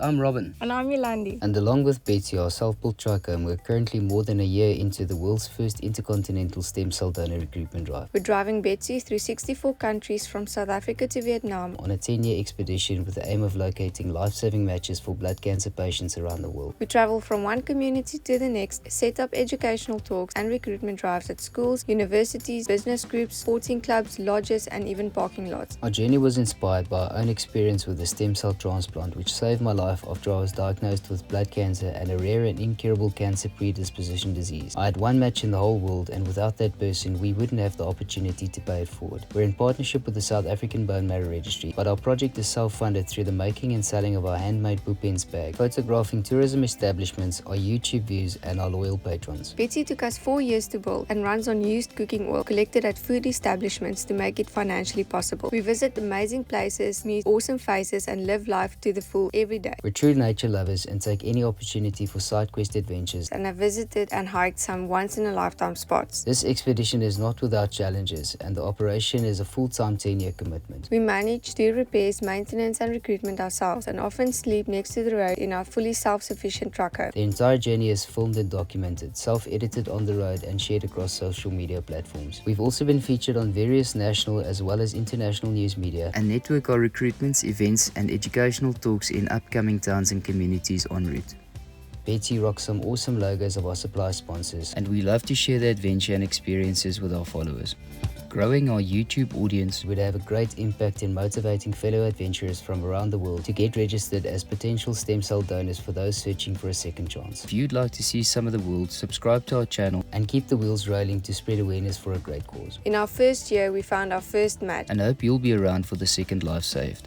I'm Robin. And I'm Yolandi. And along with Betsy, our self-built tricome, we're currently more than a year into the world's first intercontinental stem cell donor recruitment drive. We're driving Betsy through 64 countries from South Africa to Vietnam on a 10-year expedition with the aim of locating life-saving matches for blood cancer patients around the world. We travel from one community to the next, set up educational talks and recruitment drives at schools, universities, business groups, sporting clubs, lodges, and even parking lots. Our journey was inspired by our own experience with the stem cell transplant, which saved my life after I was diagnosed with blood cancer and a rare and incurable cancer predisposition disease. I had one match in the whole world, and without that person, we wouldn't have the opportunity to pay it forward. We're in partnership with the South African Bone Marrow Registry, but our project is self-funded through the making and selling of our handmade Boopens bag, photographing tourism establishments, our YouTube views, and our loyal patrons. Betsy took us 4 years to build and runs on used cooking oil collected at food establishments to make it financially possible. We visit amazing places, meet awesome faces, and live life to the full every day. We're true nature lovers and take any opportunity for side quest adventures, and have visited and hiked some once-in-a-lifetime spots. This expedition is not without challenges, and the operation is a full-time 10-year commitment. We manage to do repairs, maintenance, and recruitment ourselves, and often sleep next to the road in our fully self-sufficient trucker. The entire journey is filmed and documented, self-edited on the road, and shared across social media platforms. We've also been featured on various national as well as international news media and network our recruitments, events, and educational talks in upcoming towns and communities en route. Betsy rocks some awesome logos of our supply sponsors, and we love to share the adventure and experiences with our followers. Growing our YouTube audience would have a great impact in motivating fellow adventurers from around the world to get registered as potential stem cell donors for those searching for a second chance. If you'd like to see some of the world, subscribe to our channel and keep the wheels rolling to spread awareness for a great cause. In our first year, we found our first match and hope you'll be around for the second life saved.